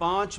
5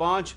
5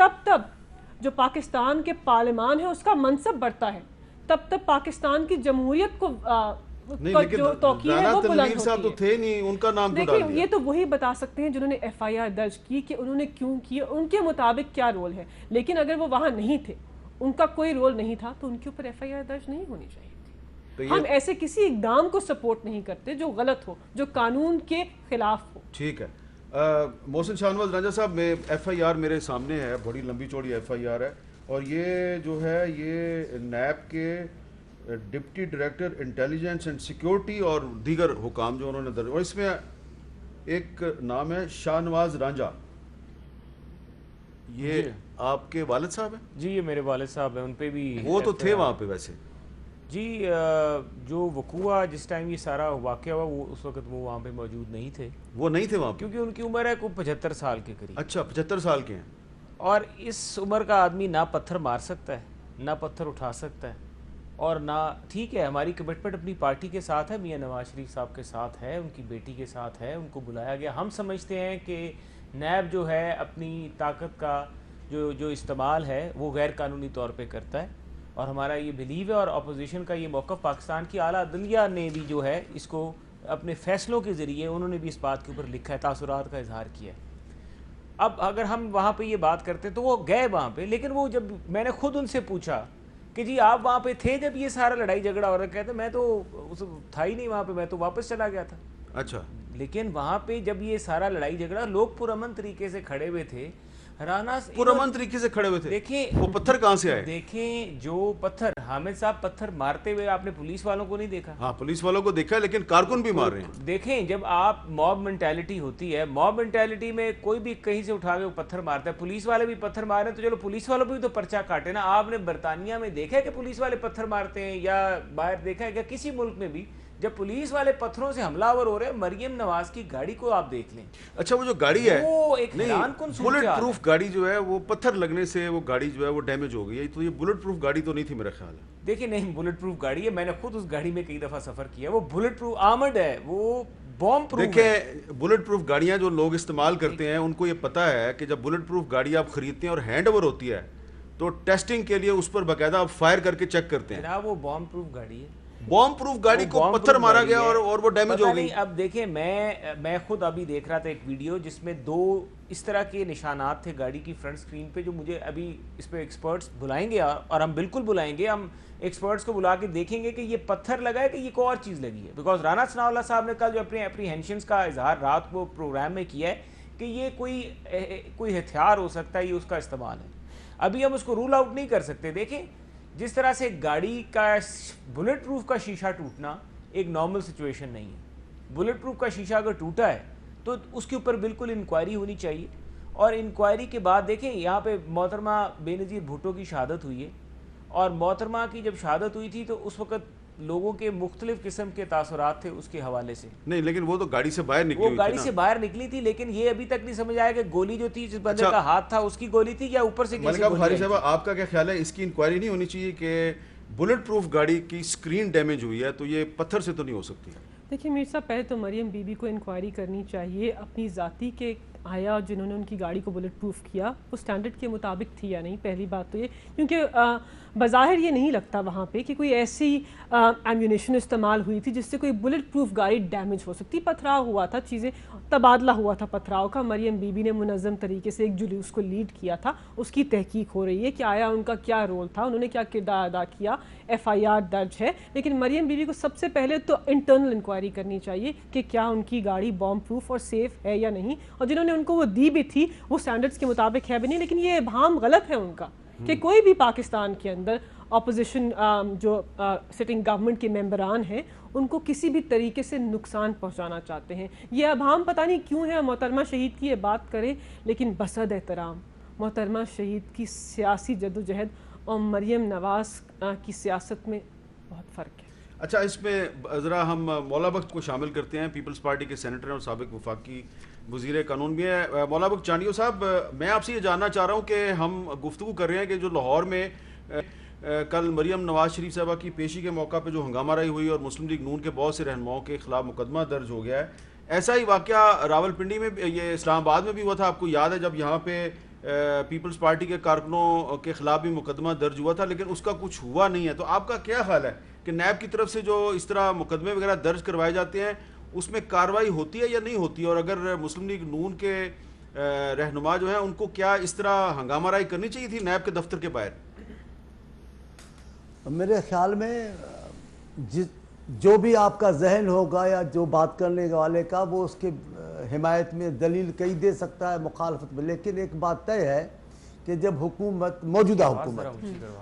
تب جو پاکستان کے پارلیمان ہے اس کا منصب بڑھتا ہے, تب پاکستان کی جمہوریت کو نہیں, لیکن جو توقیر ہے وہ بلند ہوتی صاحب تو تھے نہیں, ان کا نام کیوں ڈال دیکھیں, یہ تو وہی بتا سکتے ہیں جنہوں نے ایف آئی آر درج کی کہ انہوں نے کیوں کی, ان کے مطابق کیا رول ہے. لیکن اگر وہ وہاں نہیں تھے, ان کا کوئی رول نہیں تھا, تو ان کے اوپر ایف آئی آر درج نہیں ہونی چاہیے تھی. ہم ایسے کسی اقدام کو سپورٹ نہیں کرتے جو غلط ہو, جو قانون کے خلاف ہو. ٹھیک ہے. محسن شاہنواز رانجھا صاحب, میں ایف آئی آر میرے سامنے ہے, بڑی لمبی چوڑی ایف آئی آر ہے, اور یہ جو ہے یہ نیب کے deputy director intelligence and security اور دیگر حکام جو انہوں نے درج, اور اس میں ایک نام ہے شاہنواز رانجھا. یہ آپ کے والد صاحب ہیں؟ جی یہ میرے والد صاحب ہیں, ان پہ بھی وہ تو تھے وہاں پہ ویسے. جی جو وقوع جس ٹائم یہ سارا واقعہ ہوا وہ اس وقت وہ وہاں پہ موجود نہیں تھے. وہ نہیں تھے وہاں پہ کیونکہ ان کی عمر ہے کوئی 75 سال کے قریب. اچھا, 75 سال کے ہیں. اور اس عمر کا آدمی نہ پتھر مار سکتا ہے, نہ پتھر اٹھا سکتا ہے, اور نہ, ٹھیک ہے ہماری کمٹمنٹ اپنی پارٹی کے ساتھ ہے, میاں نواز شریف صاحب کے ساتھ ہے, ان کی بیٹی کے ساتھ ہے, ان کو بلایا گیا. ہم سمجھتے ہیں کہ نیب جو ہے اپنی طاقت کا جو استعمال ہے وہ غیر قانونی طور پہ کرتا ہے, اور ہمارا یہ بلیو ہے, اور اپوزیشن کا یہ موقف پاکستان کی اعلیٰ عدلیہ نے بھی جو ہے اس کو اپنے فیصلوں کے ذریعے انہوں نے بھی اس بات کے اوپر لکھا ہے, تاثرات کا اظہار کیا ہے. اب اگر ہم وہاں پہ یہ بات کرتے تو وہ گئے وہاں پہ, لیکن وہ جب میں نے خود ان سے پوچھا کہ جی آپ وہاں پہ تھے جب یہ سارا لڑائی جھگڑا ہو رہا, کہتے میں تو تھا ہی نہیں وہاں پہ, میں تو واپس چلا گیا تھا. اچھا. لیکن وہاں پہ جب یہ سارا لڑائی جھگڑا, لوگ پرامن طریقے سے کھڑے ہوئے تھے, پرامن طریقے سے کھڑے ہوئے تھے. دیکھیں وہ پتھر کہاں سے آئے؟ دیکھیں جو پتھر, حامد صاحب پتھر مارتے ہوئے آپ نے پولیس والوں کو نہیں دیکھا؟ ہاں پولیس والوں کو دیکھا, لیکن کارکن بھی مار رہے ہیں. دیکھیں جب آپ موب مینٹیلٹی ہوتی ہے, موب مینٹیلٹی میں کوئی بھی کہیں سے اٹھا کے پتھر مارتا ہے, پولیس والے بھی پتھر مار رہے ہیں تو چلو پولیس والوں پہ بھی تو پرچہ کاٹے نا. آپ نے برطانیہ میں دیکھا ہے کہ پولیس والے پتھر مارتے ہیں, یا باہر دیکھا ہے کہ کسی ملک میں بھی جب پولیس والے پتھروں سے حملہ آور ہو رہے ہیں؟ مریم نواز کی گاڑی کو آپ دیکھ لیں. اچھا وہ جو گاڑی ہے وہ ایک حیران کن صورت بلٹ حال ہے. پروف گاڑی جو ہے وہ پتھر لگنے سے وہ گاڑی جو ہے وہ ڈیمیج ہو گئی ہے, تو یہ بلٹ پروف گاڑی تو نہیں تھی میرا خیال ہے. دیکھیں نہیں, بلٹ پروف گاڑی ہے, میں نے خود اس گاڑی میں کئی دفعہ سفر کیا, وہ بلٹ پروف آرمڈ ہے, وہ بوم پروف ہے. دیکھیں بلٹ پروف گاڑیاں جو لوگ استعمال کرتے ہیں ان کو یہ پتا ہے کہ جب بلٹ پروف گاڑی آپ خریدتے ہیں اور ہینڈ اوور ہوتی ہے تو ٹیسٹنگ کے لیے اس پر باقاعدہ آپ فائر کر کے چیک کرتے ہیں. جناب وہ بوم پروف گاڑی ہے, بوم پروف گاڑی کو پتھر مارا گیا اور وہ ڈیمیج ہو گئی. اب دیکھیں میں خود ابھی دیکھ رہا تھا ایک ویڈیو جس میں 2 اس طرح کے نشانات تھے گاڑی کی فرنٹ سکرین پہ, جو مجھے ابھی اس پہ ایکسپرٹس بلائیں گے, اور ہم بالکل بلائیں گے, ہم ایکسپرٹس کو بلا کے دیکھیں گے کہ یہ پتھر لگا ہے کہ یہ کوئی اور چیز لگی ہے. بیکاز رانا ثناء اللہ صاحب نے کل جو اپنے اپریہینشنس کا اظہار رات کو پروگرام میں کیا ہے کہ یہ کوئی ہتھیار ہو سکتا ہے, یہ اس کا استعمال ہے. ابھی ہم اس کو رول آؤٹ نہیں کر سکتے. دیکھیں جس طرح سے گاڑی کا بلٹ پروف کا شیشہ ٹوٹنا ایک نارمل سچویشن نہیں ہے. بلٹ پروف کا شیشہ اگر ٹوٹا ہے تو اس کے اوپر بالکل انکوائری ہونی چاہیے, اور انکوائری کے بعد دیکھیں یہاں پہ محترمہ بے نظیر بھٹو کی شہادت ہوئی ہے, اور محترمہ کی جب شہادت ہوئی تھی تو اس وقت لوگوں کے مختلف قسم کے تاثرات تھے اس کے حوالے سے. نہیں لیکن وہ تو گاڑی سے باہر نکلی, وہ گاڑی سے باہر نکلی تھی, لیکن یہ ابھی تک نہیں سمجھ آیا کہ گولی جو تھی جس بندے کا ہاتھ تھا اس کی گولی تھی یا اوپر سے کسی ملکہ بخاری صاحبہ آپ کا کیا خیال ہے, اس کی انکوائری نہیں ہونی چاہیے کہ بلٹ پروف گاڑی کی سکرین ڈیمیج ہوئی ہے تو یہ پتھر سے تو نہیں ہو سکتی؟ دیکھیں میر صاحب, پہلے تو مریم بی بی کو انکوائری کرنی چاہیے اپنی ذاتی کے آیا جنہوں نے ان کی گاڑی کو بلٹ پروف کیا وہ سٹینڈرڈ کے مطابق تھی یا نہیں. پہلی بات تو یہ, کیونکہ بظاہر یہ نہیں لگتا وہاں پہ کہ کوئی ایسی ایمیونیشن استعمال ہوئی تھی جس سے کوئی بلٹ پروف گاڑی ڈیمیج ہو سکتی. پتھراؤ ہوا تھا, چیزیں تبادلہ ہوا تھا پتھراؤ کا. مریم بی بی نے منظم طریقے سے ایک جلوس کو لیڈ کیا تھا, اس کی تحقیق ہو رہی ہے کہ آیا ان کا کیا رول تھا, انہوں نے کیا کردار ادا کیا. ایف آئی آر درج ہے, لیکن مریم بی بی کو سب سے پہلے تو انٹرنل انکوائری کرنی چاہیے کہ کیا ان کی گاڑی بوم پروف اور سیف ہے یا نہیں, اور جنہوں نے ان کو وہ دی بھی تھی وہ سٹینڈرڈز کے مطابق ہے بھی نہیں. لیکن یہ ابہام غلط ہے ان کا کہ کوئی بھی پاکستان کے اندر اپوزیشن جو سٹنگ گورنمنٹ کے ممبران ہیں ان کو کسی بھی طریقے سے نقصان پہنچانا چاہتے ہیں. یہ ابہام پتہ نہیں کیوں ہے. محترمہ شہید کی یہ بات کریں, لیکن بصد احترام محترمہ شہید کی سیاسی جدوجہد اور مریم نواز کی سیاست میں بہت فرق ہے. اچھا اس میں ذرا ہم مولا بخت کو شامل کرتے ہیں, پیپلز پارٹی کے سینیٹر اور سابق وفاقی وزیر قانون بھی ہیں. مولا بخت چانڈیو صاحب, میں آپ سے یہ جاننا چاہ رہا ہوں کہ ہم گفتگو کر رہے ہیں کہ جو لاہور میں کل مریم نواز شریف صاحبہ کی پیشی کے موقع پہ جو ہنگامہ رائی ہوئی اور مسلم لیگ نون کے بہت سے رہنماؤں کے خلاف مقدمہ درج ہو گیا ہے, ایسا ہی واقعہ راولپنڈی میں, یہ اسلام آباد میں بھی ہوا تھا. آپ کو یاد ہے جب یہاں پہ پیپلز پارٹی کے کارکنوں کے خلاف بھی مقدمہ درج ہوا تھا لیکن اس کا کچھ ہوا نہیں ہے. تو آپ کا کیا خیال ہے کہ نیب کی طرف سے جو اس طرح مقدمے وغیرہ درج کروائے جاتے ہیں اس میں کارروائی ہوتی ہے یا نہیں ہوتی, اور اگر مسلم لیگ نون کے رہنما جو ہیں ان کو کیا اس طرح ہنگامہ رائی کرنی چاہیے تھی نیب کے دفتر کے باہر؟ میرے خیال میں جو بھی آپ کا ذہن ہوگا یا جو بات کرنے والے کا وہ اس کے حمایت میں دلیل کئی دے سکتا ہے, مخالفت میں, لیکن ایک بات طے ہے کہ جب حکومت, موجودہ حکومت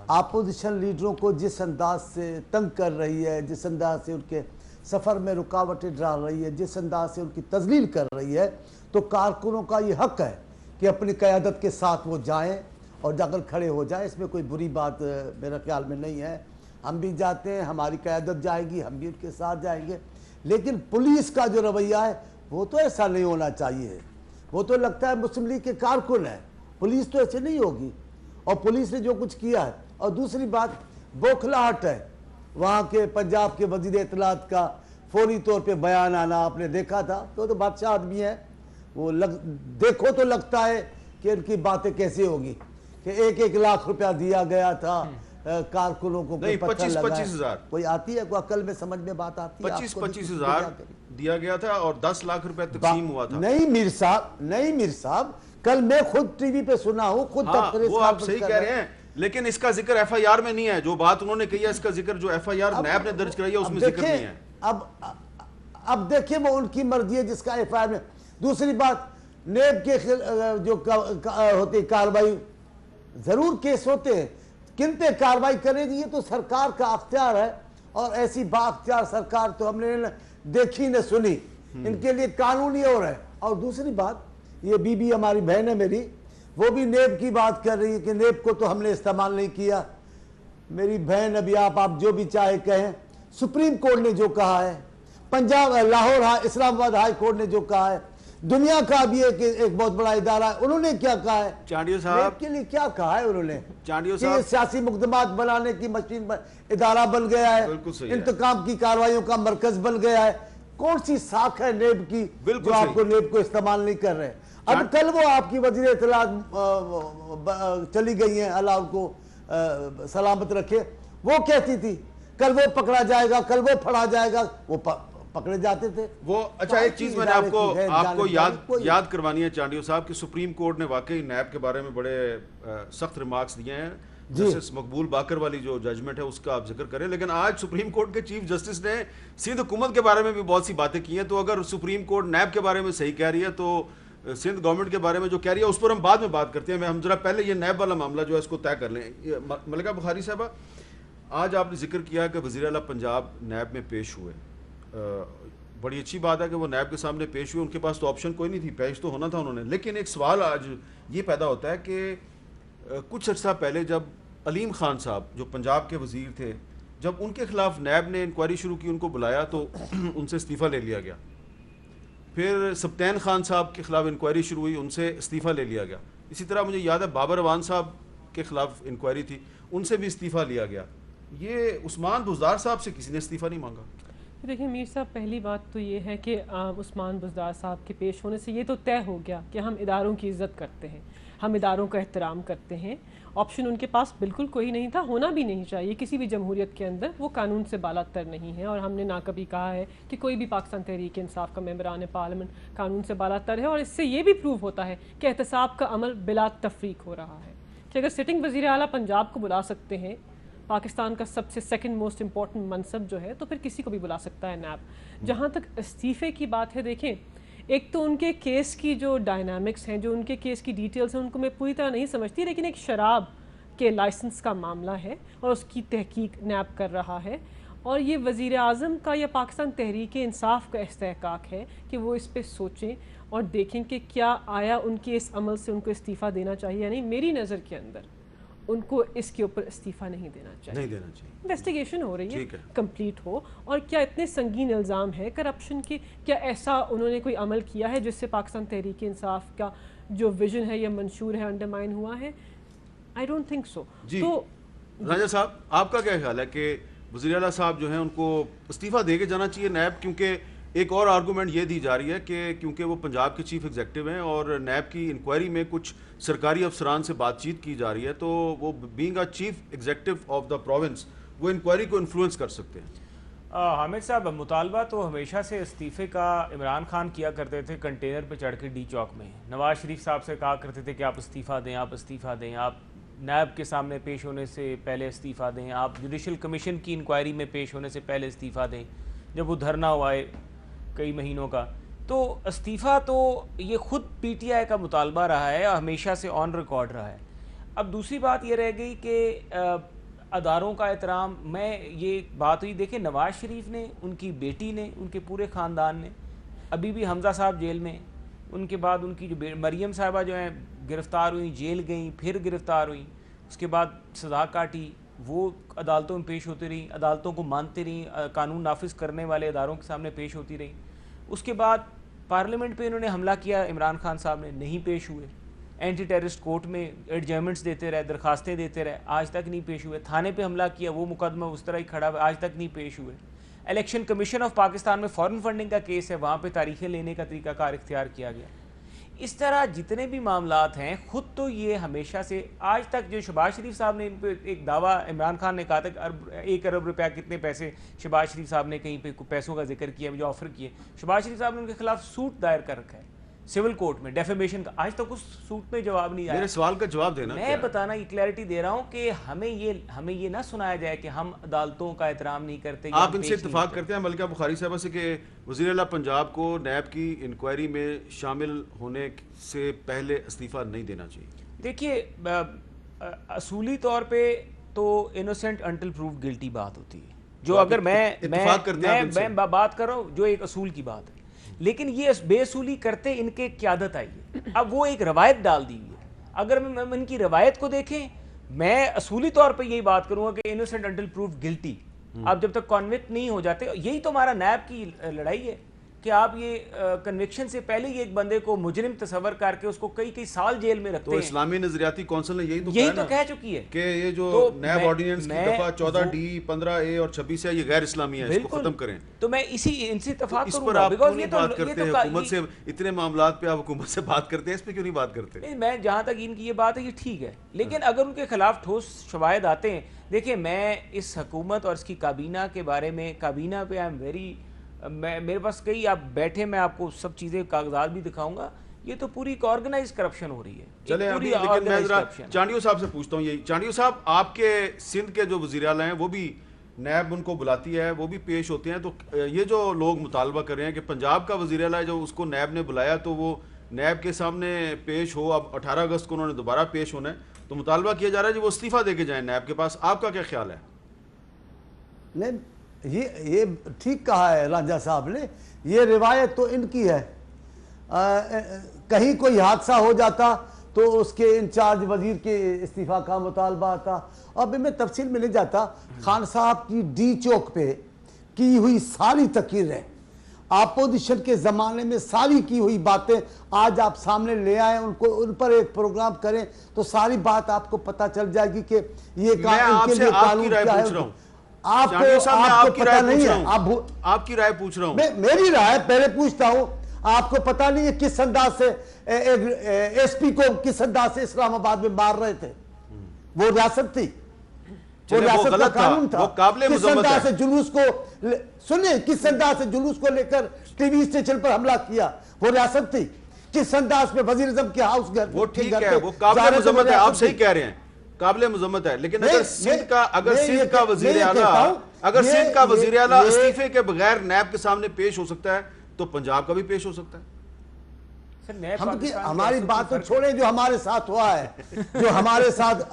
اپوزیشن لیڈروں کو جس انداز سے تنگ کر رہی ہے, جس انداز سے ان کے سفر میں رکاوٹیں ڈال رہی ہے, جس انداز سے ان کی تذلیل کر رہی ہے, تو کارکنوں کا یہ حق ہے کہ اپنی قیادت کے ساتھ وہ جائیں اور جا کر کھڑے ہو جائیں. اس میں کوئی بری بات میرے خیال میں نہیں ہے. ہم بھی جاتے ہیں, ہماری قیادت جائے گی, ہم بھی ان کے ساتھ جائیں گے, لیکن پولیس کا جو رویہ ہے وہ تو ایسا نہیں ہونا چاہیے. وہ تو لگتا ہے مسلم لیگ کے کارکن ہے, پولیس تو ایسے نہیں ہوگی. اور پولیس نے جو کچھ کیا ہے, اور دوسری بات بوکھلاہٹ ہے وہاں کے پنجاب کے وزیر اطلاعات کا فوری طور پہ بیان آنا, آپ نے دیکھا تھا. تو بادشاہ آدمی ہے, وہ دیکھو تو لگتا ہے کہ ان کی باتیں کیسے ہوگی کہ 1-1 لاکھ روپیہ دیا گیا تھا کارکنوں کو, نہیں 25,000 کوئی آتی ہے, کوئی عقل میں سمجھ میں بات آتی ہے؟ 25,000 دیا گیا تھا اور 10 لاکھ روپے تقسیم ہوا تھا. نہیں میر صاحب, کل میں خود ٹی وی پہ سنا ہوں, خود وہ آپ صحیح کہہ رہے ہیں, لیکن اس کا ذکر ایف آئی آر میں نہیں ہے. جو بات انہوں نے کہی ہے اس کا ذکر جو ایف آئی آر نیب نے درج کرائی ہے اس میں ذکر نہیں ہے. اب دیکھیں وہ ان کی مرضی ہے جس کا ایف آئی آر میں. دوسری بات, نیب کے جو ہوتی کاروائی, ضرور کیس ہوتے ہیں, کن پہ کاروائی کرے گی یہ تو سرکار کا اختیار ہے, اور ایسی با اختیار سرکار تو ہم نے دیکھی نہ سنی. ان کے لیے قانونی اور ہے. اور دوسری بات, یہ بی بی ہماری بہن ہے میری, وہ بھی نیب کی بات کر رہی ہے کہ نیب کو تو ہم نے استعمال نہیں کیا. میری بہن, ابھی آپ جو بھی چاہے کہیں, سپریم کورٹ نے جو کہا ہے, پنجاب لاہور اسلام آباد ہائی کورٹ نے جو کہا ہے, دنیا کا بھی ایک بہت بڑا ادارہ ہے, انہوں نے کیا کہا ہے, چانڈیو صاحب کے لیے کیا کہا ہے انہوں نے, چانڈیو صاحب سیاسی مقدمات بنانے کی مشین ادارہ بن گیا ہے, انتقام کی کارروائیوں کا مرکز بن گیا ہے. کون سی ساکھ ہے نیب کی جو آپ کو نیب کو استعمال نہیں کر رہے؟ اب کل وہ آپ کی وزیر اطلاعات چلی گئی ہیں, اللہ ان کو سلامت رکھے, وہ کہتی تھی کل وہ پکڑا جائے گا, کل وہ پھڑا جائے گا, وہ پکڑے جاتے تھے. وہ اچھا ایک چیز میں نے آپ کو یاد کروانی ہے چانڈیو صاحب کہ سپریم کورٹ نے واقعی نیب کے بارے میں بڑے سخت ریمارکس دیے ہیں. جسٹس مقبول باقر والی جو ججمنٹ ہے اس کا آپ ذکر کریں, لیکن آج سپریم کورٹ کے چیف جسٹس نے سندھ حکومت کے بارے میں بھی بہت سی باتیں کی ہیں. تو اگر سپریم کورٹ نیب کے بارے میں صحیح کہہ رہی ہے تو سندھ گورنمنٹ کے بارے میں جو کہہ رہی ہے اس پر ہم بعد میں بات کرتے ہیں. ہم ذرا پہلے یہ نیب والا معاملہ جو ہے اس کو طے کر لیں. ملکہ بخاری صاحبہ, آج آپ نے ذکر کیا کہ وزیر اعلیٰ پنجاب نیب میں پیش ہوئے. بڑی اچھی بات ہے کہ وہ نیب کے سامنے پیش ہوئے, ان کے پاس تو آپشن کوئی نہیں تھی, پیش تو ہونا تھا انہوں نے. لیکن ایک سوال آج یہ پیدا ہوتا ہے کہ کچھ عرصہ پہلے جب علیم خان صاحب جو پنجاب کے وزیر تھے, جب ان کے خلاف نیب نے انکوائری شروع کی, ان کو بلایا تو ان سے استعفیٰ لے لیا گیا. پھر سبطین خان صاحب کے خلاف انکوائری شروع ہوئی, ان سے استعفیٰ لے لیا گیا. اسی طرح مجھے یاد ہے بابر اوان صاحب کے خلاف انکوائری تھی, ان سے بھی استعفیٰ لیا گیا. یہ عثمان بزدار صاحب سے کسی نے استعفیٰ نہیں مانگا. دیکھیں میر صاحب, پہلی بات تو یہ ہے کہ عثمان بزدار صاحب کے پیش ہونے سے یہ تو طے ہو گیا کہ ہم اداروں کی عزت کرتے ہیں, ہم اداروں کا احترام کرتے ہیں. آپشن ان کے پاس بالکل کوئی نہیں تھا, ہونا بھی نہیں چاہیے کسی بھی جمہوریت کے اندر. وہ قانون سے بالا تر نہیں ہے, اور ہم نے نہ کبھی کہا ہے کہ کوئی بھی پاکستان تحریک انصاف کا ممبران پارلیمنٹ قانون سے بالا تر ہے. اور اس سے یہ بھی پروو ہوتا ہے کہ احتساب کا عمل بلا تفریق ہو رہا ہے. کہ اگر سٹنگ وزیر اعلیٰ پنجاب کو بلا سکتے ہیں, پاکستان کا سب سے سیکنڈ موسٹ امپورٹنٹ منصب جو ہے, تو پھر کسی کو بھی بلا سکتا ہے نیب. جہاں تک استعفے کی بات ہے, دیکھیں ایک تو ان کے کیس کی جو ڈائنامکس ہیں, جو ان کے کیس کی ڈیٹیلز ہیں, ان کو میں پوری طرح نہیں سمجھتی, لیکن ایک شراب کے لائسنس کا معاملہ ہے اور اس کی تحقیق نیب کر رہا ہے. اور یہ وزیر اعظم کا یا پاکستان تحریک انصاف کا استحقاق ہے کہ وہ اس پہ سوچیں اور دیکھیں کہ کیا آیا ان کے اس عمل سے ان کو استعفیٰ دینا چاہیے یا نہیں. میری نظر کے اندر ان کو اس کے اوپر استعفیٰ نہیں دینا چاہیے. انویسٹیگیشن ہو رہی ہے, کمپلیٹ ہو. اور کیا اتنے سنگین الزام ہے کرپشن کے, کیا ایسا انہوں نے کوئی عمل کیا ہے جس سے پاکستان تحریک انصاف کا جو ویژن ہے یا منشور ہے انڈرمائن ہوا ہے؟ I don't think so. تو راجہ صاحب, آپ کا کیا خیال ہے کہ وزیر اعلیٰ صاحب جو ہیں ان کو استعفیٰ دے کے جانا چاہیے نیب, کیونکہ ایک اور آرگومنٹ یہ دی جا رہی ہے کہ کیونکہ وہ پنجاب کے چیف ایگزیکٹو ہیں اور نیب کی انکوائری میں کچھ سرکاری افسران سے بات چیت کی جا رہی ہے، تو وہ being a chief executive of the province وہ انکوائری کو انفلوئنس کر سکتے ہیں۔ حامد صاحب، مطالبہ تو ہمیشہ سے استعفے کا عمران خان کیا کرتے تھے کنٹینر پہ چڑھ کے ڈی چوک میں، نواز شریف صاحب سے کہا کرتے تھے کہ آپ استعفیٰ دیں، آپ استعفیٰ دیں، آپ نیب کے سامنے پیش ہونے سے پہلے استعفیٰ دیں، آپ جوڈیشل کمیشن کی انکوائری میں پیش ہونے سے پہلے استعفیٰ دیں، جب وہ دھرنا ہوا ہے کئی مہینوں کا۔ تو استعفیٰ تو یہ خود پی ٹی آئی کا مطالبہ رہا ہے اور ہمیشہ سے آن ریکارڈ رہا ہے۔ اب دوسری بات یہ رہ گئی کہ اداروں کا احترام، میں یہ بات ہوئی، دیکھیں نواز شریف نے، ان کی بیٹی نے، ان کے پورے خاندان نے، ابھی بھی حمزہ صاحب جیل میں، ان کے بعد ان کی جو مریم صاحبہ جو ہیں گرفتار ہوئیں، جیل گئیں، پھر گرفتار ہوئیں، اس کے بعد سزا کاٹی، وہ عدالتوں میں پیش ہوتی رہیں، عدالتوں کو مانتے رہیں، قانون نافذ کرنے والے اداروں کے سامنے پیش ہوتی رہیں۔ اس کے بعد پارلیمنٹ پہ انہوں نے حملہ کیا، عمران خان صاحب نے، نہیں پیش ہوئے، اینٹی ٹیررسٹ کورٹ میں ایڈجرمنٹس دیتے رہے، درخواستیں دیتے رہے، آج تک نہیں پیش ہوئے۔ تھانے پہ حملہ کیا، وہ مقدمہ اس طرح ہی کھڑا ہوا، آج تک نہیں پیش ہوئے۔ الیکشن کمیشن آف پاکستان میں فارن فنڈنگ کا کیس ہے، وہاں پہ تاریخیں لینے کا طریقہ کار اختیار کیا گیا۔ اس طرح جتنے بھی معاملات ہیں، خود تو یہ ہمیشہ سے آج تک جو شہباز شریف صاحب نے ان پہ ایک دعویٰ، عمران خان نے کہا تھا کہ 1 ارب روپیہ کتنے پیسے، شہباز شریف صاحب نے کہیں پہ پیسوں کا ذکر کیا، جو آفر کیے، شہباز شریف صاحب نے ان کے خلاف سوٹ دائر کر رکھا ہے سول کورٹ میں ڈیفیمیشن کا، آج تک اس سوٹ میں جواب نہیں آیا۔ میرے سوال کا جواب دینا، میں بتانا یہ کلیئرٹی دے رہا ہوں کہ ہمیں یہ نہ سنایا جائے کہ ہم عدالتوں کا احترام نہیں کرتے۔ آپ ان سے اتفاق کرتے ہیں ملکہ بخاری صاحبہ سے کہ وزیر اعلیٰ پنجاب کو نیب کی انکوائری میں شامل ہونے سے پہلے استعفیٰ نہیں دینا چاہیے؟ دیکھیے، اصولی طور پہ تو انوسینٹ انٹل پروف گلٹی بات ہوتی ہے، جو اگر میں بات کر رہا ہوں جو ایک اصول کی بات ہے، لیکن یہ بے اصولی کرتے ان کے قیادت آئی ہے، اب وہ ایک روایت ڈال دی ہوئی ہے۔ اگر ہم ان کی روایت کو دیکھیں، میں اصولی طور پہ یہی بات کروں گا کہ انوسینٹ انٹل پروف گلٹی، اب جب تک کنوکٹ نہیں ہو جاتے، یہی تو ہمارا نیب کی لڑائی ہے کہ آپ یہ کنوکشن سے پہلے ہی ایک بندے کو مجرم تصور کر کے اس کو کئی سال جیل میں رکھتے ہیں۔ تو اسلامی نظریاتی کونسل نے یہی تو کہہ چکی ہے کہ یہ جو نیب آرڈیننس کی دفعہ 14D 15A اور 26 ہے، یہ غیر اسلامی ہے، اس کو ختم کریں۔ تو میں ان سے اتفاق اس پر آپ کیوں نہیں بات کرتے ہیں؟ حکومت سے اتنے معاملات پہ آپ حکومت سے بات کرتے ہیں، اس پہ کیوں نہیں بات کرتے؟ میں جہاں تک ان کی یہ بات ہے یہ ٹھیک ہے، لیکن اگر ان کے خلاف ٹھوس شواہد آتے ہیں، دیکھیں میں اس حکومت اور اس کی کابینہ کے بارے میں، کابینہ پہ میرے پاس کئی، آپ بیٹھے میں آپ کو سب چیزیں کاغذات بھی دکھاؤں گا، یہ تو پوری ایک آرگنائز کرپشن ہو رہی ہے۔ چلیں ابھی لیکن میں ذرا چانڈیو صاحب سے پوچھتا ہوں، یہی چانڈیو صاحب، آپ کے سندھ کے جو وزیر اعلیٰ ہیں وہ بھی نیب ان کو بلاتی ہے، وہ بھی پیش ہوتے ہیں، تو یہ جو لوگ مطالبہ کر رہے ہیں کہ پنجاب کا وزیر اعلیٰ جو اس کو نیب نے بلایا تو وہ نیب کے سامنے پیش ہو، اب 18 اگست کو انہوں نے دوبارہ پیش ہونا ہے، تو مطالبہ کیا جا رہا ہے کہ وہ استعفیٰ دے کے جائیں نیب کے پاس، آپ کا کیا خیال ہے؟ نہیں، یہ ٹھیک کہا ہے رانجھا صاحب نے، یہ روایت تو ان کی ہے، کہیں کوئی حادثہ ہو جاتا تو اس کے انچارج وزیر کے استعفیٰ کا مطالبہ آتا۔ اب میں تفصیل میں نہیں جاتا، خان صاحب کی ڈی چوک پہ کی ہوئی ساری تقریریں، اپوزیشن کے زمانے میں ساری کی ہوئی باتیں آج آپ سامنے لے آئیں، ان پر ایک پروگرام کریں تو ساری بات آپ کو پتہ چل جائے گی کہ یہ ان کے لیے قانون کیا ہے۔ آپ کو پتہ نہیں ہے، آپ کی رائے پوچھ رہا ہوں، میری رائے پہلے پوچھتا ہوں، آپ کو پتہ نہیں ہے کس انداز سے ایس پی کو کس انداز سے اسلام آباد میں مار رہے تھے، وہ ریاست تھی، وہ ریاست کا قانون تھا، کس انداز سے جلوس کو سنیں، کس انداز سے جلوس کو لے کر ٹی وی اسٹیشن پر حملہ کیا، وہ ریاست تھی، کس انداز میں وزیر اعظم کے ہاؤس گھر، وہ ٹھیک ہے، وہ قابل مذمت ہے، آپ صحیح کہہ رہے ہیں، قابل مذمت ہے، لیکن اگر سندھ کا وزیر اعلیٰ استعفے کے بغیر نیب کے سامنے پیش ہو سکتا ہے تو پنجاب کا بھی پیش ہو سکتا ہے۔ ہماری بات تو چھوڑیں، جو ہمارے ساتھ ہوا ہے، جو ہمارے ساتھ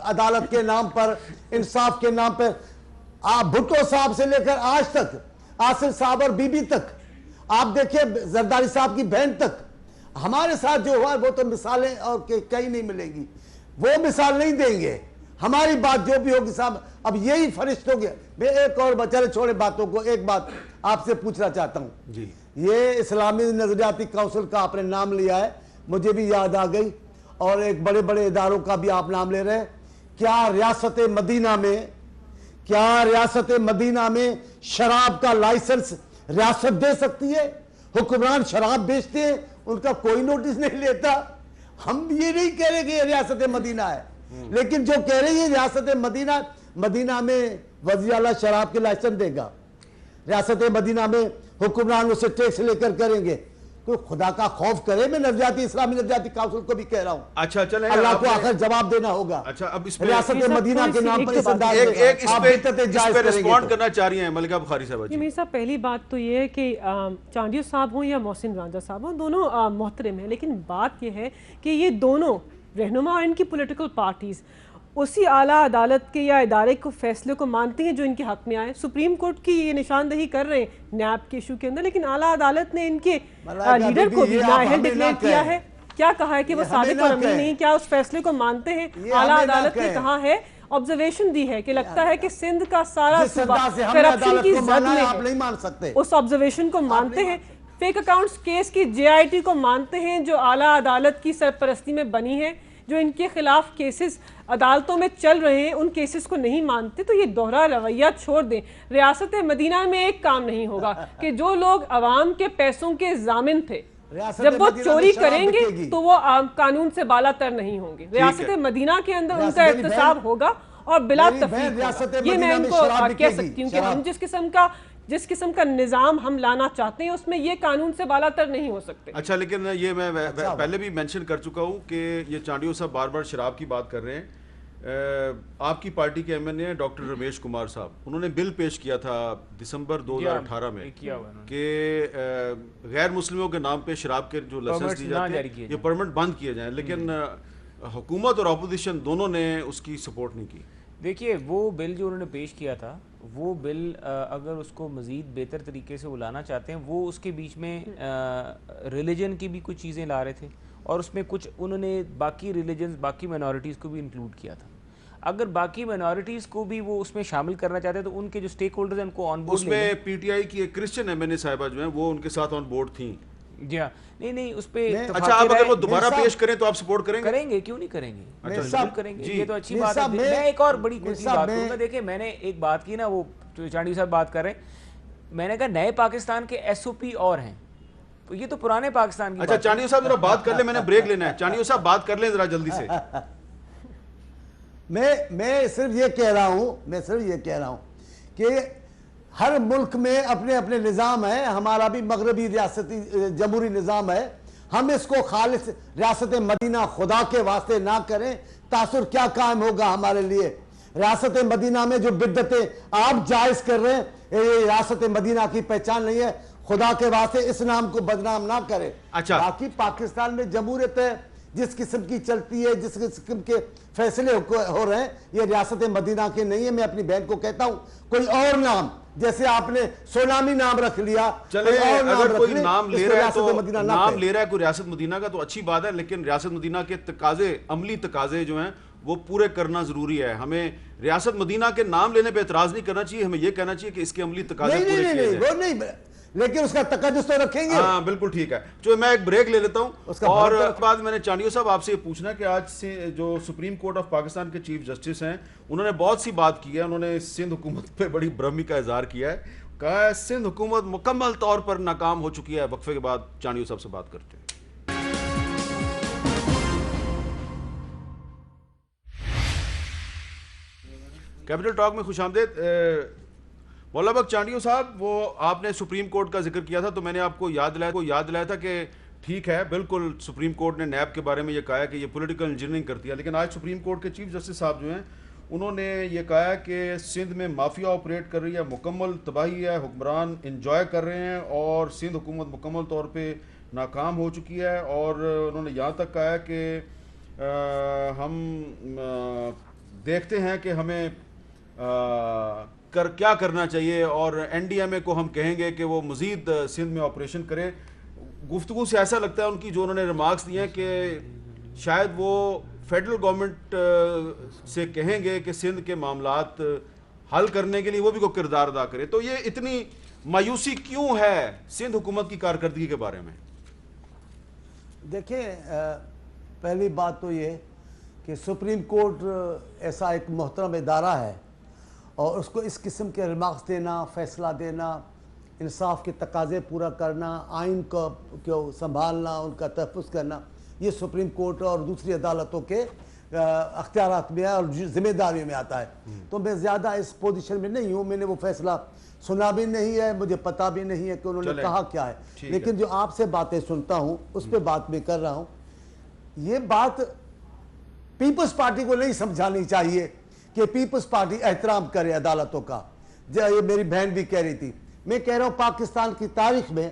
عدالت کے نام پر، انصاف کے نام پر، آپ بھٹو صاحب سے لے کر آج تک، آصف صاحب اور بی بی تک، آپ دیکھیں زرداری صاحب کی بہن تک، ہمارے ساتھ جو ہوا ہے وہ تو مثالیں اور کہیں نہیں ملیں گی، وہ مثال نہیں دیں گے، ہماری بات جو بھی ہوگی صاحب، اب یہی فرشتوں کے، میں ایک اور بچارے چھوڑے باتوں کو، ایک بات آپ سے پوچھنا چاہتا ہوں، جی یہ اسلامی نظریاتی کونسل کا آپ نے نام لیا ہے، مجھے بھی یاد آ گئی، اور ایک بڑے بڑے اداروں کا بھی آپ نام لے رہے ہیں، کیا ریاست مدینہ میں شراب کا لائسنس ریاست دے سکتی ہے. حکمران شراب بیچتے ہیں, ان کا کوئی نوٹس نہیں لیتا. ہم یہ نہیں کہہ رہے کہ یہ ریاست مدینہ ہے, لیکن جو کہہ رہے ہیں ریاست مدینہ میں وزیر اعلیٰ شراب کے لائسنس دے گا, ریاست مدینہ میں حکمران اسے ٹیکس لے کر کریں گے. کوئی خدا کا خوف کرے. میں اسلامی نفسیاتی کونسل کو بھی کہہ رہا ہوں, اچھا چلیں, اللہ کو آخر جواب دینا ہوگا. اچھا, اب اس ریاست مدینہ کے نام پر اس انداز ایک اس میں پہ رسپونڈ کرنا چاہ رہی ہیں ملکہ بخاری صاحبہ جی. میر صاحب, پہلی بات تو یہ ہے کہ چانڈیو صاحب ہوں یا محسن رانجھا صاحب ہوں, دونوں محترم ہیں, لیکن بات یہ ہے کہ یہ دونوں رہنما اور ان کی پولیٹیکل پارٹیز اسی اعلیٰ عدالت کے یا ادارے کو فیصلے کو مانتے ہیں جو ان کے حق میں آئے. سپریم کورٹ کی یہ نشاندہی کر رہے ہیں نیب کے ایشو کے اندر, لیکن اعلیٰ عدالت نے ان کے لیڈر کو بھی نااہل ڈکلیئر کیا ہے. کیا کہا ہے کہ وہ صادق اور امین نہیں, کیا اس فیصلے کو مانتے ہیں؟ اعلیٰ عدالت نے کہا ہے, آبزرویشن دی ہے کہ لگتا ہے کہ سندھ کا سارا صوبہ کرپشن کی زد میں ہے. اس آبزرویشن کو مانتے ہیں. فیک اکاؤنٹس کیس کی JIT کو مانتے ہیں جو اعلیٰ عدالت کی سرپرستی میں بنی ہے, جو ان کے خلاف کیسز عدالتوں میں چل رہے ہیں, ان کیسز کو نہیں مانتے. تو یہ دوہرا رویہ چھوڑ دیں. ریاست مدینہ میں ایک کام نہیں ہوگا کہ جو لوگ عوام کے پیسوں کے ضامن تھے جب وہ چوری کریں گے تو وہ قانون سے بالا تر نہیں ہوں گے. ریاست مدینہ کے اندر ان کا احتساب ہوگا اور بلا تفریق. یہ میں ان کو کہہ سکتی ہوں کہ ہم جس قسم کا نظام ہم لانا چاہتے ہیں اس میں یہ قانون سے بالا تر نہیں ہو سکتے. اچھا, لیکن یہ میں پہلے بھی منشن کر چکا ہوں کہ یہ چانڈیو صاحب بار بار شراب کی بات کر رہے ہیں. آپ کی پارٹی کے MNA ہیں ڈاکٹر رمیش کمار صاحب, انہوں نے بل پیش کیا تھا دسمبر 2018 میں کہ غیر مسلموں کے نام پہ شراب کے جو لائسنس دی جاتے ہیں یہ پرمنٹ بند کیے جائیں, لیکن حکومت اور اپوزیشن دونوں نے اس کی سپورٹ نہیں کی. دیکھیے, وہ بل جو انہوں نے پیش کیا تھا, وہ بل اگر اس کو مزید بہتر طریقے سے وہ لانا چاہتے ہیں, وہ اس کے بیچ میں ریلیجن کی بھی کچھ چیزیں لا رہے تھے, اور اس میں کچھ انہوں نے باقی ریلیجنز, باقی مائنورٹیز کو بھی انکلوڈ کیا تھا. اگر باقی مائنورٹیز کو بھی وہ اس میں شامل کرنا چاہتے ہیں تو ان کے جو سٹیک ہولڈرز ہیں ان کو آن بورڈ اس میں PTI کی ایک کرسچن MNA صاحبہ جو ہیں وہ ان کے ساتھ آن بورڈ تھیں. جی ہاں, نہیں اس پہ اچھا, آپ اگر وہ دوبارہ پیش کریں تو آپ سپورٹ کریں گے؟ کریں گے, کیوں نہیں کریں گے, بالکل کریں گے. یہ تو اچھی بات ہے. میں ایک اور بڑی کچھ بات کروں گا. دیکھیں, میں نے ایک بات کی نا, وہ چانڈی صاحب بات کر رہے ہیں, میں نے کہا نئے پاکستان کے SOP اور ہیں, تو یہ تو پرانے پاکستان کی. اچھا چانڈیو صاحب ذرا بات کر لیں, میں نے بریک لینا ہے. چانڈیو صاحب بات کر لیں ذرا جلدی سے. میں صرف یہ کہہ رہا ہوں کہ ہر ملک میں اپنے اپنے نظام ہے. ہمارا بھی مغربی ریاستی جمہوری نظام ہے. ہم اس کو خالص ریاست مدینہ خدا کے واسطے نہ کریں. تاثر کیا قائم ہوگا ہمارے لیے؟ ریاست مدینہ میں جو بدعتیں آپ جائز کر رہے ہیں, یہ ریاست مدینہ کی پہچان نہیں ہے. خدا کے واسطے اس نام کو بدنام نہ کریں. اچھا, باقی پاکستان میں جمہوریت ہے, جس قسم کی چلتی ہے, جس قسم کے فیصلے ہو رہے ہیں, یہ ریاست مدینہ کے نہیں ہے. میں اپنی بہن کو کہتا ہوں کوئی اور نام, جیسے آپ نے سونامی نام رکھ لیا, چلے اگر کوئی نام لے رہا ہے تو نام لے رہا ہے کوئی ریاست مدینہ کا تو اچھی بات ہے, لیکن ریاست مدینہ کے تقاضے, عملی تقاضے جو ہیں وہ پورے کرنا ضروری ہے. ہمیں ریاست مدینہ کے نام لینے پہ اعتراض نہیں کرنا چاہیے, ہمیں یہ کہنا چاہیے کہ اس کے عملی تقاضے پورے کیے جائیں. وہ نہیں, لیکن اس کا تقدس تو رکھیں گے. ہاں بالکل ٹھیک ہے. جو میں ایک بریک لے لیتا ہوں, اور بعد میں نے چانڈیو صاحب آپ سے یہ پوچھنا ہے کہ آج سے جو سپریم کورٹ آف پاکستان کے چیف جسٹس ہیں, انہوں نے بہت سی بات کی ہے. انہوں نے سندھ حکومت پہ بڑی برہمی کا اظہار کیا ہے, کہا ہے سندھ حکومت مکمل طور پر ناکام ہو چکی ہے. وقفے کے بعد چانڈیو صاحب سے بات کرتے ہیں. کیپٹل ٹاک میں خوش آمدید. مولا بخش چانڈیو صاحب, وہ آپ نے سپریم کورٹ کا ذکر کیا تھا تو میں نے آپ کو یاد دلایا تھا کہ ٹھیک ہے, بالکل سپریم کورٹ نے نیب کے بارے میں یہ کہا ہے کہ یہ پولیٹیکل انجینئرنگ کرتی ہے, لیکن آج سپریم کورٹ کے چیف جسٹس صاحب جو ہیں انہوں نے یہ کہا ہے کہ سندھ میں مافیا آپریٹ کر رہی ہے, مکمل تباہی ہے, حکمران انجوائے کر رہے ہیں اور سندھ حکومت مکمل طور پہ ناکام ہو چکی ہے. اور انہوں نے یہاں تک کہا ہے کہ ہم دیکھتے ہیں کہ ہمیں کیا کرنا چاہیے, اور NDMA کو ہم کہیں گے کہ وہ مزید سندھ میں آپریشن کرے. گفتگو سے ایسا لگتا ہے ان کی جو انہوں نے ریمارکس دیے ہیں کہ شاید وہ فیڈرل گورنمنٹ سے کہیں گے کہ سندھ کے معاملات حل کرنے کے لیے وہ بھی کوئی کردار ادا کرے. تو یہ اتنی مایوسی کیوں ہے سندھ حکومت کی کارکردگی کے بارے میں؟ دیکھیں, پہلی بات تو یہ کہ سپریم کورٹ ایسا ایک محترم ادارہ ہے, اور اس کو اس قسم کے ریمارکس دینا, فیصلہ دینا انصاف کے تقاضے پورا کرنا، آئین کو سنبھالنا، ان کا تحفظ کرنا، یہ سپریم کورٹ اور دوسری عدالتوں کے اختیارات میں ہے اور ذمہ داریوں میں آتا ہے. تو میں زیادہ اس پوزیشن میں نہیں ہوں، میں نے وہ فیصلہ سنا بھی نہیں ہے، مجھے پتہ بھی نہیں ہے کہ انہوں نے کہا کیا ہے. لیکن جو آپ سے باتیں سنتا ہوں اس پہ بات میں کر رہا ہوں. یہ بات پیپلز پارٹی کو نہیں سمجھانی چاہیے کہ پیپلز پارٹی احترام کرے عدالتوں کا. یہ میری بہن بھی کہہ رہی تھی. میں کہہ رہا ہوں پاکستان کی تاریخ میں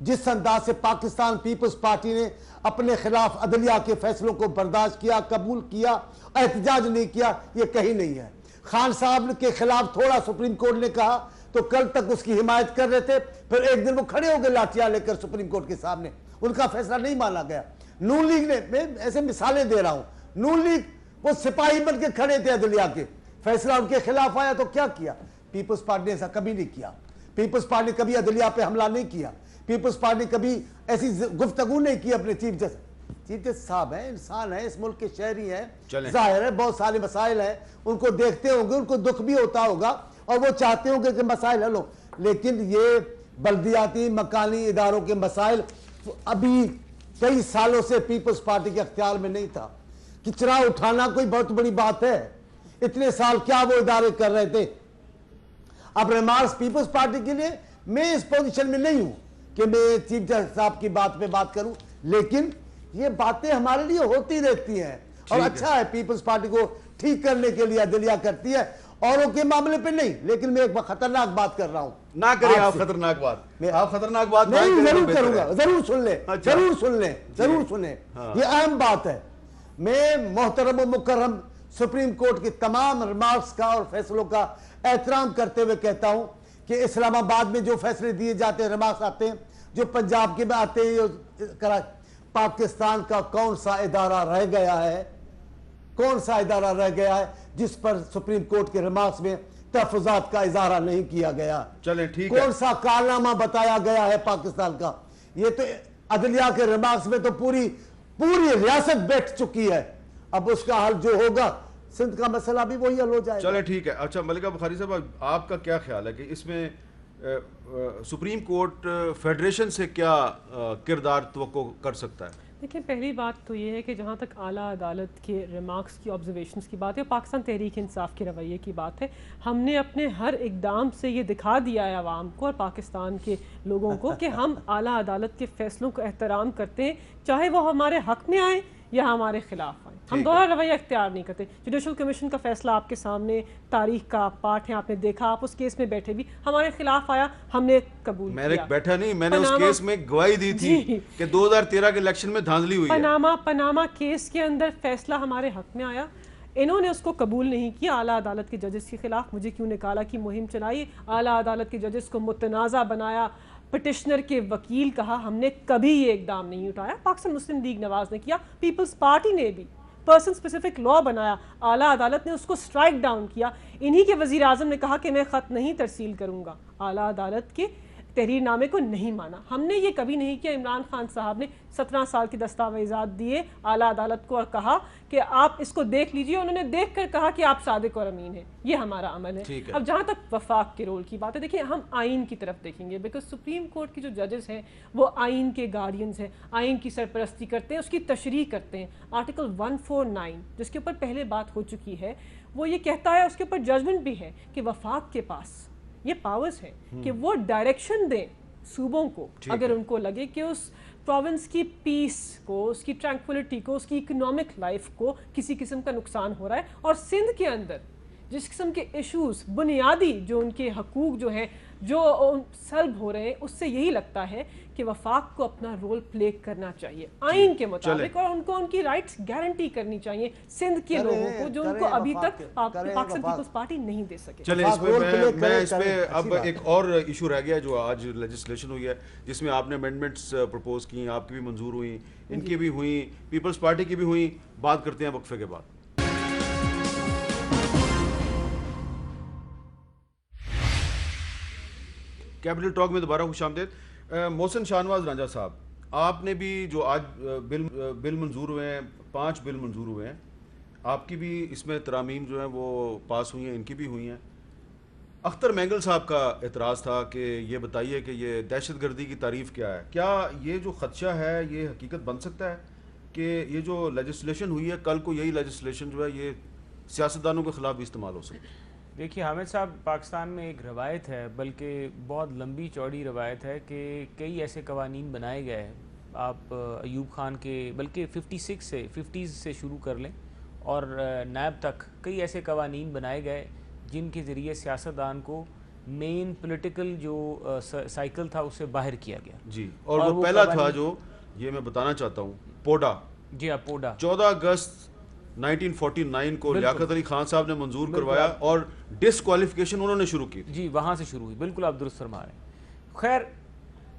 جس انداز سے پاکستان پیپلز پارٹی نے اپنے خلاف عدلیہ کے فیصلوں کو برداشت کیا، قبول کیا، احتجاج نہیں کیا، یہ کہیں نہیں ہے. خان صاحب کے خلاف تھوڑا سپریم کورٹ نے کہا تو کل تک اس کی حمایت کر رہے تھے، پھر ایک دن وہ کھڑے ہو گئے لاٹھیاں لے کر سپریم کورٹ کے سامنے، ان کا فیصلہ نہیں مانا گیا. نون لیگ نے، میں ایسے مثالیں دے رہا ہوں، نون لیگ وہ سپاہی بن کے کھڑے تھے عدلیہ کے، فیصلہ ان کے خلاف آیا تو کیا کیا؟ پیپلز پارٹی نے ایسا کبھی نہیں کیا. پیپلز پارٹی نے کبھی عدلیہ پہ حملہ نہیں کیا. پیپلز پارٹی نے کبھی ایسی گفتگو نہیں کی اپنے چیف جسٹس صاحب ہیں، انسان ہیں، اس ملک کے شہری ہیں، ظاہر ہے بہت سارے مسائل ہیں، ان کو دیکھتے ہوں گے، ان کو دکھ بھی ہوتا ہوگا اور وہ چاہتے ہوں گے کہ مسائل حل ہو. لیکن یہ بلدیاتی مکانی اداروں کے مسائل ابھی کئی سالوں سے پیپلز پارٹی کے اختیار میں نہیں تھا. کچرا اٹھانا کوئی بہت بڑی بات ہے، اتنے سال کیا وہ ادارے کر رہے تھے. اب ریمارکس پیپلز پارٹی کے لیے میں اس پوزیشن میں نہیں ہوں کہ میں چیف جسٹس صاحب کی بات پہ بات کروں، لیکن یہ باتیں ہمارے لیے ہوتی رہتی ہیں اور اچھا ہے پیپلز پارٹی کو ٹھیک کرنے کے لیے عدلیہ کرتی ہے، اوروں کے معاملے پہ نہیں. لیکن میں ایک خطرناک بات کر رہا ہوں. نہ کریں آپ خطرناک بات، آپ خطرناک بات نہیں، ضرور کروں گا، ضرور سن لیں، ضرور سن لیں، ضرور سنیں. یہ اہم بات ہے. میں محترم و مکرم سپریم کورٹ کی تمام ریمارکس کا اور فیصلوں کا احترام کرتے ہوئے کہتا ہوں کہ اسلام آباد میں جو فیصلے دیے جاتے ہیں، ریمارکس آتے ہیں، جو پنجاب کے میں آتے ہیں، پاکستان کا کون سا ادارہ رہ گیا ہے، کون سا ادارہ رہ گیا ہے جس پر سپریم کورٹ کے ریمارکس میں تحفظات کا اظہارہ نہیں کیا گیا؟ چلیں ٹھیک ہے. کون سا کارنامہ بتایا گیا ہے پاکستان کا؟ یہ تو عدلیہ کے ریمارکس میں تو پوری ریاست بیٹھ چکی ہے. اب اس کا حل جو ہوگا، سندھ کا مسئلہ بھی وہی حل ہو جائے گا. چلیں ٹھیک ہے. اچھا ملکہ بخاری صاحب، آپ کا کیا خیال ہے کہ اس میں سپریم کورٹ فیڈریشن سے کیا کردار توقع کر سکتا ہے؟ دیکھیں، پہلی بات تو یہ ہے کہ جہاں تک اعلیٰ عدالت کے ریمارکس کی آبزرویشنز کی بات ہے، پاکستان تحریک انصاف کے رویے کی بات ہے، ہم نے اپنے ہر اقدام سے یہ دکھا دیا ہے عوام کو اور پاکستان کے لوگوں کو کہ ہم اعلیٰ عدالت کے فیصلوں کو احترام کرتے ہیں، چاہے وہ ہمارے حق میں آئیں یا ہمارے خلاف آئیں. ہم دوہرا رویہ اختیار نہیں کرتے. جوڈیشل کمیشن کا فیصلہ آپ کے سامنے تاریخ کا پارٹ ہے، آپ نے دیکھا، آپ اس کیس میں بیٹھے بھی، ہمارے خلاف آیا، ہم نے قبول کیا. میں نے بیٹھا نہیں، میں نے اس کیس میں گواہی دی تھی کہ 2013 کے الیکشن میں دھاندلی ہوئی ہے. پاناما کیس کے اندر فیصلہ ہمارے حق میں آیا، انہوں نے اس کو قبول نہیں کیا. اعلیٰ عدالت کے ججز کے خلاف مجھے کیوں نکالا کی مہم چلائی، اعلیٰ عدالت کے ججز کو متنازع بنایا، پٹیشنر کے وکیل کہا. ہم نے کبھی یہ اقدام نہیں اٹھایا. پاکستان مسلم لیگ نواز نے کیا، پیپلز پارٹی نے بھی پرسن اسپیسیفک لا بنایا، اعلیٰ عدالت نے اس کو سٹرائک ڈاؤن کیا. انہی کے وزیر اعظم نے کہا کہ میں خط نہیں ترسیل کروں گا، اعلیٰ عدالت کے تحریر نامے کو نہیں مانا. ہم نے یہ کبھی نہیں کیا. عمران خان صاحب نے 17 سال کی دستاویزات دیے اعلیٰ عدالت کو اور کہا کہ آپ اس کو دیکھ لیجئے. انہوں نے دیکھ کر کہا کہ آپ صادق اور امین ہیں. یہ ہمارا عمل ہے. اب جہاں تک وفاق کے رول کی بات ہے، دیکھیں ہم آئین کی طرف دیکھیں گے، بیکاز سپریم کورٹ کی جو ججز ہیں وہ آئین کے گارڈینز ہیں، آئین کی سرپرستی کرتے ہیں، اس کی تشریح کرتے ہیں. آرٹیکل 149 جس کے اوپر پہلے بات ہو چکی ہے، وہ یہ کہتا ہے، اس کے اوپر ججمنٹ بھی ہے کہ وفاق کے پاس یہ پاورز ہے کہ وہ ڈائریکشن دیں صوبوں کو اگر ان کو لگے کہ اس پروونس کی پیس کو، اس کی ٹرانکولیٹی کو، اس کی اکنامک لائف کو کسی قسم کا نقصان ہو رہا ہے. اور سندھ کے اندر جس قسم کے ایشوز، بنیادی جو ان کے حقوق جو ہیں جو سلب ہو رہے ہیں، اس سے یہی لگتا ہے کہ وفاق کو اپنا رول پلے کرنا چاہیے آئین کے مطابق، اور ان کو ان کی رائٹس گارنٹی کرنی چاہیے سندھ کے لوگوں کو، جو ان کو ابھی تک پاکستان پیپلز پارٹی نہیں دے سکے. چلیں اس پہ اب ایک اور ایشو رہ گیا جو آج لیجسلیشن ہوئی ہے، جس میں آپ نے امینڈمنٹس پروپوز کی، آپ کی بھی منظور ہوئیں، ان کی بھی ہوئیں، پیپلز پارٹی کی بھی ہوئیں. بات کرتے ہیں وقفے کے بعد. کیپٹل ٹاک میں دوبارہ خوش آمدید. محسن شاہنواز رانجھا صاحب، آپ نے بھی جو آج بل منظور ہوئے ہیں، 5 بل منظور ہوئے ہیں، آپ کی بھی اس میں ترامیم جو ہیں وہ پاس ہوئی ہیں، ان کی بھی ہوئی ہیں. اختر مینگل صاحب کا اعتراض تھا کہ یہ بتائیے کہ یہ دہشت گردی کی تعریف کیا ہے, کیا یہ جو خدشہ ہے یہ حقیقت بن سکتا ہے کہ یہ جو لیجسلیشن ہوئی ہے کل کو یہی لیجسلیشن جو ہے یہ سیاستدانوں کے خلاف بھی استعمال ہو سکتی ہے؟ دیکھیے حامد صاحب, پاکستان میں ایک روایت ہے, بلکہ بہت لمبی چوڑی روایت ہے کہ کئی ایسے قوانین بنائے گئے ہیں. آپ ایوب خان کے بلکہ 50s سے شروع کر لیں اور نیب تک کئی ایسے قوانین بنائے گئے جن کے ذریعے سیاستدان کو مین پولیٹیکل جو سائیکل تھا اسے باہر کیا گیا. جی, اور وہ پہلا تھا جو یہ میں بتانا چاہتا ہوں, پوڈا. جی ہاں, پوڈا 14 اگست 1949 کو لیاقت علی خان صاحب نے منظور کروایا اور ڈسکوالیفیکیشن انہوں نے شروع کی. جی, وہاں سے شروع ہوئی, بالکل آپ درست فرما رہے ہیں. خیر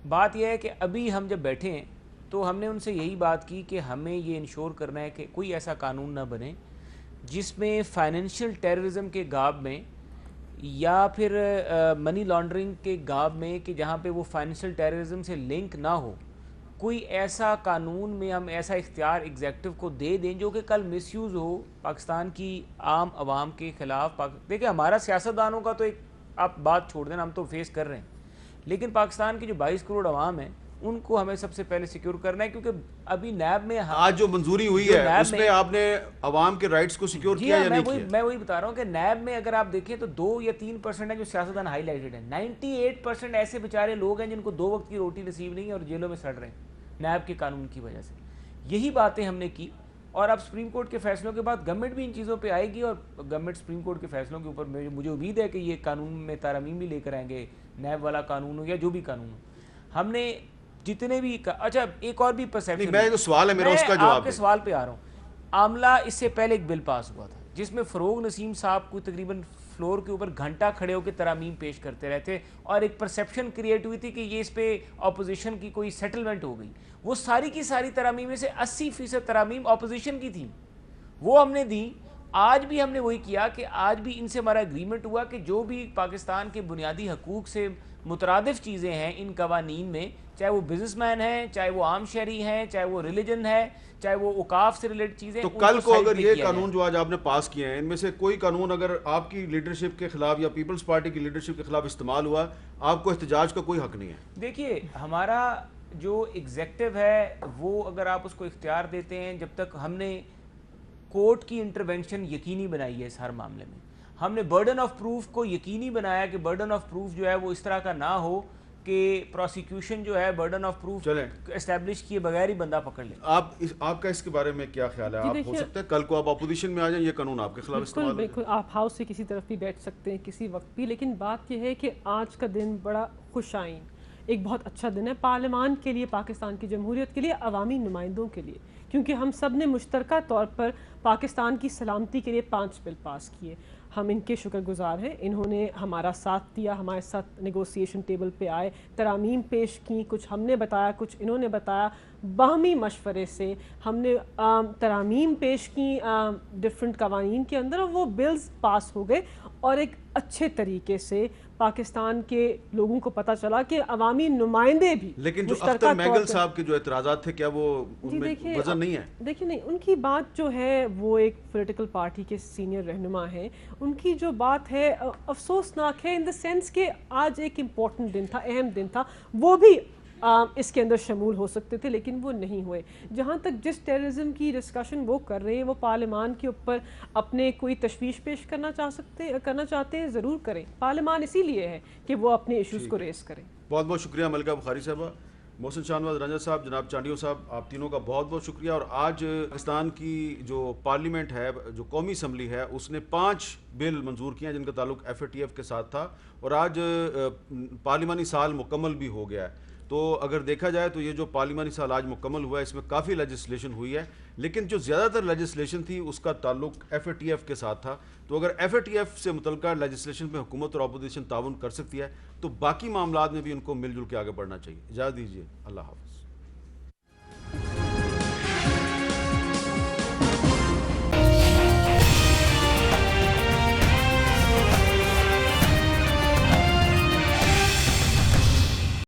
بات یہ ہے کہ ابھی ہم جب بیٹھے ہیں تو ہم نے ان سے یہی بات کی کہ ہمیں یہ انشور کرنا ہے کہ کوئی ایسا قانون نہ بنے جس میں فائنینشیل ٹیررزم کے گاب میں یا پھر منی لانڈرنگ کے گاب میں کہ جہاں پہ وہ فائنینشیل ٹیررزم سے لنک نہ ہو, کوئی ایسا قانون میں ہم ایسا اختیار ایگزیکٹو کو دے دیں جو کہ کل مس یوز ہو پاکستان کی عام عوام کے خلاف. دیکھیں ہمارا سیاستدانوں کا تو ایک آپ بات چھوڑ دیں, ہم تو فیس کر رہے ہیں, لیکن پاکستان کی جو 22 کروڑ عوام ہیں ان کو ہمیں سب سے پہلے سیکیور کرنا ہے, کیونکہ ابھی نیب میں آج جو منظوری ہوئی ہے اس میں آپ نے عوام کے رائٹس کو سیکیور کیا یا نہیں کیا؟ میں وہی بتا رہا ہوں کہ نیب میں اگر آپ دیکھیں تو 2 یا 3% ہیں جو سیاستدان ہائی لائٹڈ ہیں, 98% ایسے بیچارے لوگ ہیں جن کو 2 وقت کی روٹی نصیب نہیں ہے اور جیلوں میں سڑ رہے ہیں نیب کے قانون کی وجہ سے. یہی باتیں ہم نے کی, اور اب سپریم کورٹ کے فیصلوں کے بعد گورنمنٹ بھی ان چیزوں پہ آئے گی, اور گورنمنٹ سپریم کورٹ کے فیصلوں کے اوپر مجھے امید ہے کہ یہ قانون میں ترامیم بھی لے کر آئیں گے, نیب والا قانون ہو یا جو بھی قانون ہو. ہم نے جتنے بھی اچھا ایک اور بھی پرسیپشن, میں جو سوال ہے میرا اس کا جواب آپ کے سوال پہ آ رہا ہوں. عاملہ اس سے پہلے ایک بل پاس ہوا تھا جس میں فروغ نسیم صاحب کو تقریباً فلور کے اوپر گھنٹہ کھڑے ہو کے ترامیم پیش کرتے رہتے, اور ایک پرسیپشن کریٹ ہوئی تھی کہ یہ اس پہ اپوزیشن کی کوئی سیٹلمنٹ ہو گئی. وہ ساری کی ساری ترامیم میں سے 80% ترامیم اپوزیشن کی تھیں, وہ ہم نے دی. آج بھی ہم نے وہی کیا کہ آج بھی ان سے ہمارا اگریمنٹ ہوا کہ جو بھی پاکستان کے بنیادی حقوق سے مترادف چیزیں ہیں ان قوانین میں, چاہے وہ بزنس مین ہیں, چاہے وہ عام شہری ہیں, چاہے وہ ریلیجن ہے, چاہے وہ اوقاف سے ریلیٹڈ چیزیں, تو کل کو اگر یہ قانون جو آج آپ نے پاس کیے ہیں ان میں سے کوئی قانون اگر آپ کی لیڈرشپ کے خلاف یا پیپلز پارٹی کی لیڈرشپ کے خلاف استعمال ہوا, آپ کو احتجاج کا کوئی حق نہیں ہے. دیکھیے ہمارا جو ایگزیکٹو ہے وہ اگر آپ اس کو اختیار دیتے ہیں, جب تک ہم نے کورٹ کی انٹرونشن یقینی بنائی ہے اس ہر معاملے میں, ہم نے برڈن آف پروف کو یقینی بنایا کہ برڈن آف پروف جو ہے وہ اس طرح کا نہ ہو کہ پروسیکیوشن جو ہے برڈن آف پروف اسٹیبلش کیے بغیر ہی بندہ پکڑ لے. آپ کا اس کے بارے میں کیا خیال ہے؟ آپ ہو سکتا ہے کل کو آپ اپوزیشن میں آ جائیں, یہ قانون آپ کے خلاف استعمال ہو؟ بالکل, آپ ہاؤس سے کسی طرف بھی بیٹھ سکتے ہیں کسی وقت بھی, لیکن بات یہ ہے کہ آج کا دن بڑا خوش آئین, ایک بہت اچھا دن ہے پارلیمان کے لیے, پاکستان کی جمہوریت کے لیے, عوامی نمائندوں کے لیے, کیونکہ ہم سب نے مشترکہ طور پر پاکستان کی سلامتی کے لیے 5 بل پاس کیے. ہم ان کے شکر گزار ہیں, انہوں نے ہمارا ساتھ دیا, ہمارے ساتھ نیگوسیشن ٹیبل پہ آئے, ترامیم پیش کی, کچھ ہم نے بتایا کچھ انہوں نے بتایا, باہمی مشورے سے ہم نے ترامیم پیش کی ڈفرینٹ قوانین کے اندر, اور وہ بلز پاس ہو گئے, اور ایک اچھے طریقے سے پاکستان کے لوگوں کو پتہ چلا کہ عوامی نمائندے بھی. لیکن جو اختر مینگل صاحب کے جو اعتراضات تھے کیا وہ ان میں وزن نہیں ہے؟ دیکھیں نہیں, ان کی بات جو ہے وہ ایک پولیٹیکل پارٹی کے سینئر رہنما ہیں, ان کی جو بات ہے افسوسناک ہے ان دا سینس کہ آج ایک امپورٹنٹ دن تھا, اہم دن تھا, وہ بھی اس کے اندر شمول ہو سکتے تھے لیکن وہ نہیں ہوئے. جہاں تک جس ٹیررزم کی ڈسکشن وہ کر رہے ہیں, وہ پارلیمان کے اوپر اپنے کوئی تشویش پیش کرنا چاہتے ہیں, ضرور کریں. پارلیمان اسی لیے ہے کہ وہ اپنے ایشوز کو ریز کریں. بہت بہت شکریہ ملکہ بخاری صاحبہ, محسن شاہنواز رنجن صاحب, جناب چانڈیو صاحب, آپ تینوں کا بہت بہت شکریہ. اور آج پاکستان کی جو پارلیمنٹ ہے, جو قومی اسمبلی ہے, اس نے 5 بل منظور کیے ہیں جن کا تعلق FATF کے ساتھ تھا, اور آج پارلیمانی سال مکمل بھی ہو گیا ہے. تو اگر دیکھا جائے تو یہ جو پارلیمانی سال آج مکمل ہوا ہے اس میں کافی لیجسلیشن ہوئی ہے, لیکن جو زیادہ تر لیجسلیشن تھی اس کا تعلق FATF کے ساتھ تھا. تو اگر FATF سے متعلقہ لیجسلیشن پہ حکومت اور اپوزیشن تعاون کر سکتی ہے تو باقی معاملات میں بھی ان کو مل جل کے آگے بڑھنا چاہیے. اجازت دیجیے, اللہ حافظ.